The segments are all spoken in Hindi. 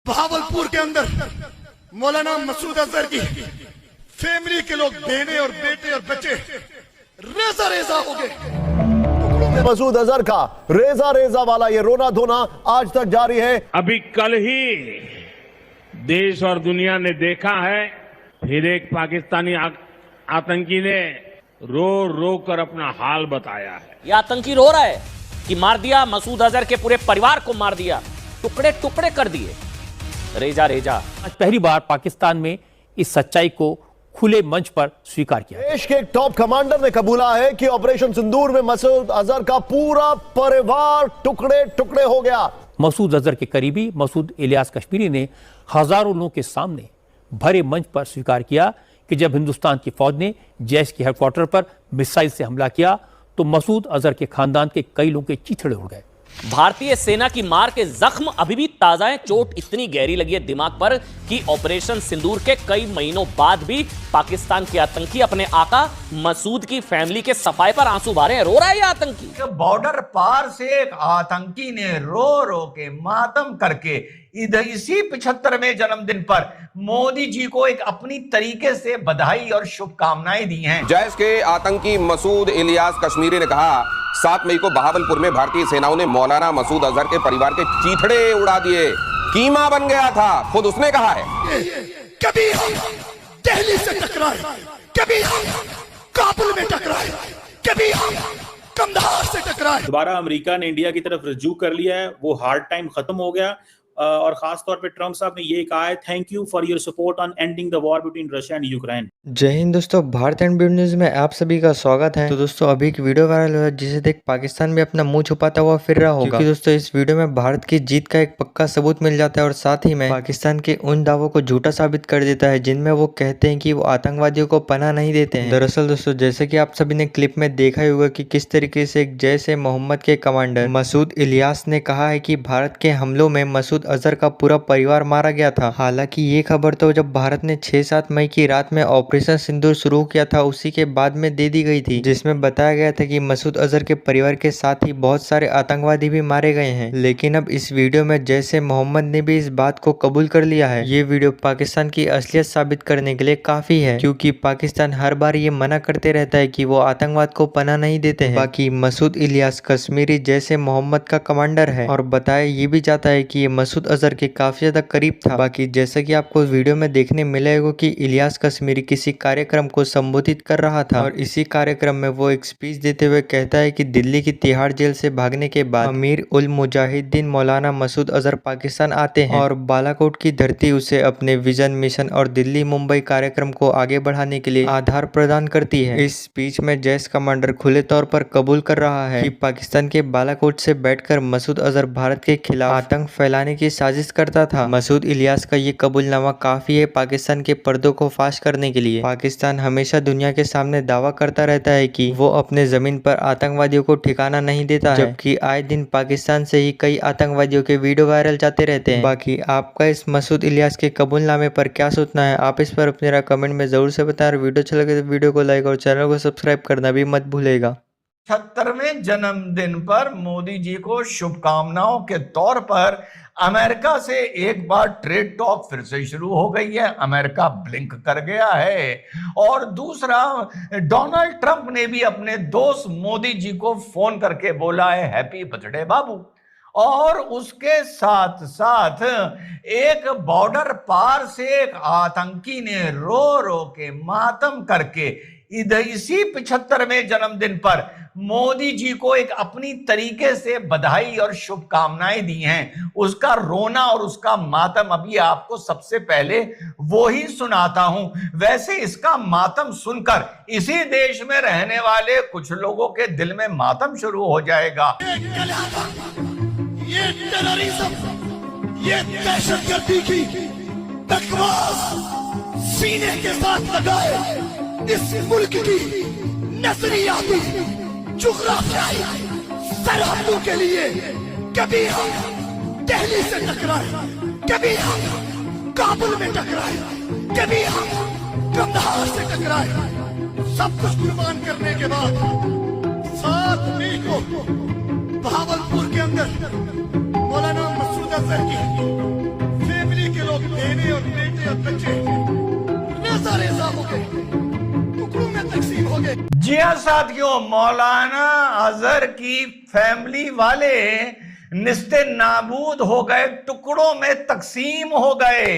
भावलपुर के अंदर मौलाना मसूद अजहर की फैमिली के लोग बहने और बेटे और बच्चे रेजा रेजा हो गए। मसूद अजहर का रेजा रेजा वाला ये रोना धोना आज तक जारी है। अभी कल ही देश और दुनिया ने देखा है, फिर एक पाकिस्तानी आतंकी ने रो रो कर अपना हाल बताया है। ये आतंकी रो रहा है कि मार दिया, मसूद अजहर के पूरे परिवार को मार दिया, टुकड़े टुकड़े कर दिए। रेजा रेजा। आज पहली बार पाकिस्तान में इस सच्चाई को खुले मंच पर स्वीकार किया। देश के एक टॉप कमांडर ने कबूला है कि ऑपरेशन सिंदूर में मसूद अजहर का पूरा परिवार टुकड़े टुकड़े हो गया। मसूद अजहर के करीबी मसूद इलियास कश्मीरी ने हजारों लोगों के सामने भरे मंच पर स्वीकार किया कि जब हिंदुस्तान की फौज ने जैश के हेडक्वार्टर पर मिसाइल से हमला किया तो मसूद अजहर के खानदान के कई लोगों के चीथड़े उड़ गए। भारतीय सेना की मार के जख्म अभी भी ताजा है। चोट इतनी गहरी लगी है दिमाग पर कि ऑपरेशन सिंदूर के कई महीनों बाद भी पाकिस्तान के आतंकी अपने आका मसूद की फैमिली के सफाई पर आंसू बहा रहे हैं। रो रहा है ये आतंकी। बॉर्डर पार से एक आतंकी ने रो रो के मातम करके इधर इसी 75वें जन्मदिन पर मोदी जी को एक अपनी तरीके से बधाई और शुभकामनाएं दी हैं। जैश के आतंकी मसूद इलियास कश्मीरी ने कहा 7 मई को बहावलपुर में भारतीय सेनाओं ने मौलाना मसूद अजहर के परिवार के चीथड़े उड़ा दिए, कीमा बन गया था। खुद उसने कहा है, कभी हम दिल्ली से टकराए, कभी हम काबुल में टकराए, कभी हम कंधार से टकराए। दोबारा अमेरिका ने इंडिया की तरफ रुजू कर लिया है, वो हार्ड टाइम खत्म हो गया। और खास तौर पे ट्रम्प साहब ने ये कहा है, thank you for your support on ending the war between Russia and Ukraine. जय हिंद दोस्तों, भारत एंड ब्यूटी न्यूज में आप सभी का स्वागत है। तो दोस्तों अभी एक वीडियो वायरल हुआ जिसे देख पाकिस्तान भी अपना मुंह छुपाता हुआ फिर रहा होगा, क्योंकि दोस्तों इस वीडियो में भारत की जीत का एक पक्का सबूत मिल जाता है और साथ ही में पाकिस्तान के उन दावों को झूठा साबित कर देता है जिनमें वो कहते हैं कि वो आतंकवादियों को पनाह नहीं देते हैं। दरअसल दोस्तों जैसे कि आप सभी ने क्लिप में देखा ही होगा कि किस तरीके से एक जैश ए मोहम्मद के कमांडर मसूद इलियास ने कहा है कि भारत के हमलों में मसूद अजहर का पूरा परिवार मारा गया था। हालांकि ये खबर तो जब भारत ने 6-7 मई की रात में ऑपरेशन सिंदूर शुरू किया था उसी के बाद में दे दी गई थी, जिसमें बताया गया था कि मसूद अजहर के परिवार के साथ ही बहुत सारे आतंकवादी भी मारे गए हैं। लेकिन अब इस वीडियो में जैश ए मोहम्मद ने भी इस बात को कबूल कर लिया है। ये वीडियो पाकिस्तान की असलियत साबित करने के लिए काफी है, क्योंकि पाकिस्तान हर बार ये मना करते रहता है कि वो आतंकवाद को पनाह नहीं देते हैं। बाकी मसूद इलियास कश्मीरी जैश ए मोहम्मद का कमांडर है और बताया ये भी जाता है कि ये मसूद अजहर के काफी ज्यादा करीब था। बाकी जैसा कि आपको वीडियो में देखने मिलेगा कि इलियास कश्मीरी किसी कार्यक्रम को संबोधित कर रहा था और इसी कार्यक्रम में वो एक स्पीच देते हुए कहता है कि दिल्ली की तिहाड़ जेल से भागने के बाद अमीर उल मुजाहिदीन मौलाना मसूद अजहर पाकिस्तान आते हैं और बालाकोट की धरती उसे अपने विजन मिशन और दिल्ली मुंबई कार्यक्रम को आगे बढ़ाने के लिए आधार प्रदान करती है। इस स्पीच में जैश कमांडर खुले तौर पर कबूल कर रहा है कि पाकिस्तान के बालाकोट से बैठकर मसूद अजहर भारत के खिलाफ आतंक फैलाने की साजिश करता था। मसूद इलियास का ये कबूलनामा काफी है पाकिस्तान के पर्दों को फाश करने के लिए। पाकिस्तान हमेशा दुनिया के सामने दावा करता रहता है कि वो अपने जमीन पर आतंकवादियों को ठिकाना नहीं देता है, जबकि आए दिन पाकिस्तान से ही कई आतंकवादियों के वीडियो वायरल जाते रहते हैं। बाकी आपका इस मसूद इलियास के कबूलनामे पर क्या सोचना है, आप इस पर अपने कमेंट में जरूर से बताएं। वीडियो अच्छा लगे तो वीडियो को लाइक और चैनल को सब्सक्राइब करना भी मत भूलेगा। 76वें जन्मदिन पर मोदी जी को शुभकामनाओं के तौर पर अमेरिका से एक बार ट्रेड टॉक फिर से शुरू हो गई है। अमेरिका ब्लिंक कर गया है। और दूसरा, डोनाल्ड ट्रंप ने भी अपने दोस्त मोदी जी को फोन करके बोला है हैप्पी बर्थडे बाबू। और उसके साथ साथ एक बॉर्डर पार से एक आतंकी ने रो रो के मातम करके इधर इसी 75वें जन्मदिन पर मोदी जी को एक अपनी तरीके से बधाई और शुभकामनाएं दी हैं। उसका रोना और उसका मातम अभी आपको सबसे पहले वो ही सुनाता हूं। वैसे इसका मातम सुनकर इसी देश में रहने वाले कुछ लोगों के दिल में मातम शुरू हो जाएगा। ये टेररिज्म, ये दहशतगर्दी की बकवास सीने के साथ लगाए इस मुल्क की नजरियाती जुग्राफियाई सरहदों के लिए कभी हम दिल्ली से टकराए, कभी हम काबुल में टकराए, कभी हम कंधार से टकराए। सब कुछ कुर्बान करने के बाद 7 मई को भावलपुर के अंदर मौलाना मसूद अजहर की फैमिली जी हाँ साथियों, मौलाना अजहर की फैमिली वाले निस्ते नाबूद हो गए, टुकड़ों में तकसीम हो गए,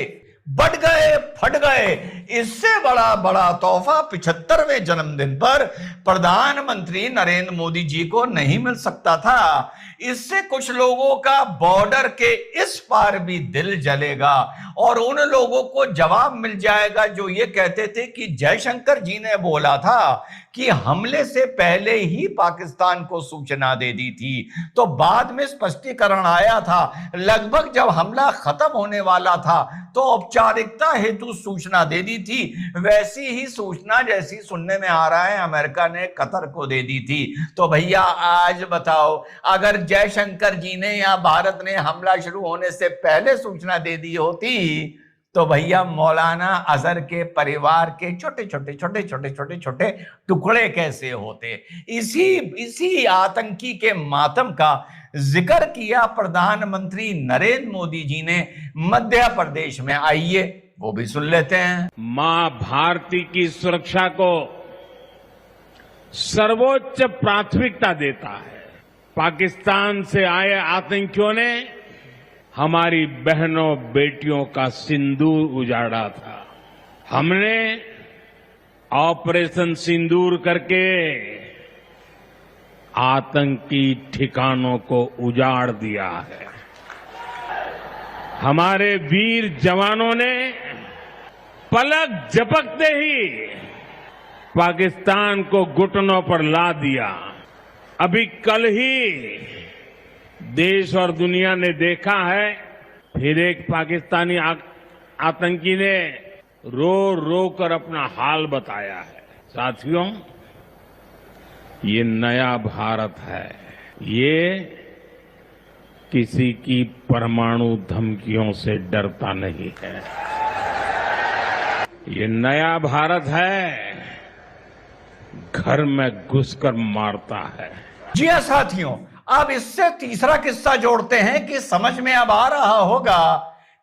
बट गए, फट गए। इससे बड़ा तोहफा 75वें जन्मदिन पर प्रधानमंत्री नरेंद्र मोदी जी को नहीं मिल सकता था। इससे कुछ लोगों का बॉर्डर के इस पार भी दिल जलेगा और उन लोगों को जवाब मिल जाएगा जो ये कहते थे कि जयशंकर जी ने बोला था कि हमले से पहले ही पाकिस्तान को सूचना दे दी थी। तो बाद में स्पष्टीकरण आया था, लगभग जब हमला खत्म होने वाला था तो औपचारिकता हेतु सूचना दे दी थी। वैसी ही सूचना जैसी सुनने में आ रहा है अमेरिका ने कतर को दे दी थी। तो भैया आज बताओ, अगर जयशंकर जी ने या भारत ने हमला शुरू होने से पहले सूचना दे दी होती तो भैया मौलाना अजहर के परिवार के छोटे छोटे टुकड़े कैसे होते। इसी आतंकी के मातम का जिक्र किया प्रधानमंत्री नरेंद्र मोदी जी ने मध्य प्रदेश में। आइए वो भी सुन लेते हैं। मां भारती की सुरक्षा को सर्वोच्च प्राथमिकता देता है। पाकिस्तान से आए आतंकियों ने हमारी बहनों बेटियों का सिंदूर उजाड़ा था। हमने ऑपरेशन सिंदूर करके आतंकी ठिकानों को उजाड़ दिया है। हमारे वीर जवानों ने पलक झपकते ही पाकिस्तान को घुटनों पर ला दिया। अभी कल ही देश और दुनिया ने देखा है, फिर एक पाकिस्तानी आतंकी ने रो कर अपना हाल बताया है। साथियों, ये नया भारत है। ये किसी की परमाणु धमकियों से डरता नहीं है। ये नया भारत है, घर में घुसकर मारता है। जी हाँ साथियों, अब इससे तीसरा किस्सा जोड़ते हैं कि समझ में अब आ रहा होगा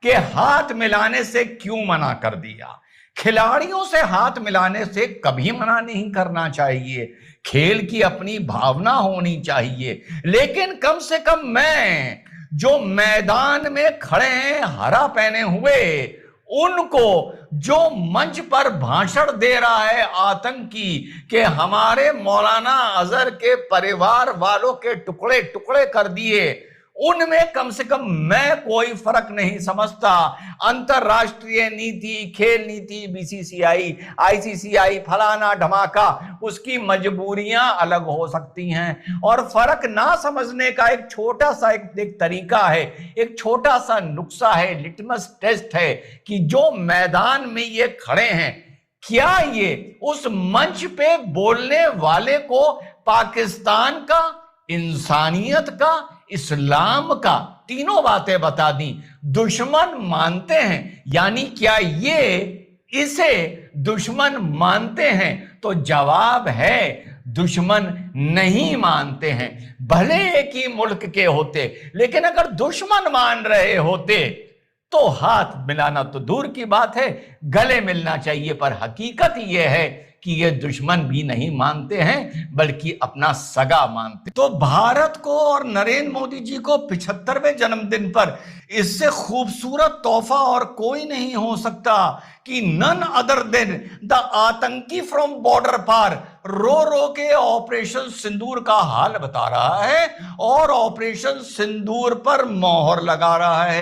कि हाथ मिलाने से क्यों मना कर दिया। खिलाड़ियों से हाथ मिलाने से कभी मना नहीं करना चाहिए। खेल की अपनी भावना होनी चाहिए, लेकिन कम से कम मैं जो मैदान में खड़े हैं हरा पहने हुए, उनको जो मंच पर भाषण दे रहा है आतंकी कि हमारे मौलाना अजहर के परिवार वालों के टुकड़े टुकड़े कर दिए, उनमें कम से कम मैं कोई फर्क नहीं समझता। अंतरराष्ट्रीय नीति, खेल नीति, बीसीसीआई, आईसीसीआई, फलाना धमाका, उसकी मजबूरियां अलग हो सकती हैं और फर्क ना समझने का एक छोटा सा एक तरीका है, एक छोटा सा नुस्खा है, लिटमस टेस्ट है कि जो मैदान में ये खड़े हैं, क्या ये उस मंच पे बोलने वाले को पाकिस्तान का, इंसानियत का, इस्लाम का, तीनों बातें बता दी, दुश्मन मानते हैं? यानी क्या ये इसे दुश्मन मानते हैं? तो जवाब है दुश्मन नहीं मानते हैं। भले एक ही मुल्क के होते, लेकिन अगर दुश्मन मान रहे होते तो हाथ मिलाना तो दूर की बात है, गले मिलना चाहिए। पर हकीकत यह है कि ये दुश्मन भी नहीं मानते हैं, बल्कि अपना सगा मानते। तो भारत को और नरेंद्र मोदी जी को 75वें जन्मदिन पर इससे खूबसूरत तोहफा और कोई नहीं हो सकता कि नन अदर देन द आतंकी फ्रॉम बॉर्डर पार रो के ऑपरेशन सिंदूर का हाल बता रहा है और ऑपरेशन सिंदूर पर मोहर लगा रहा है।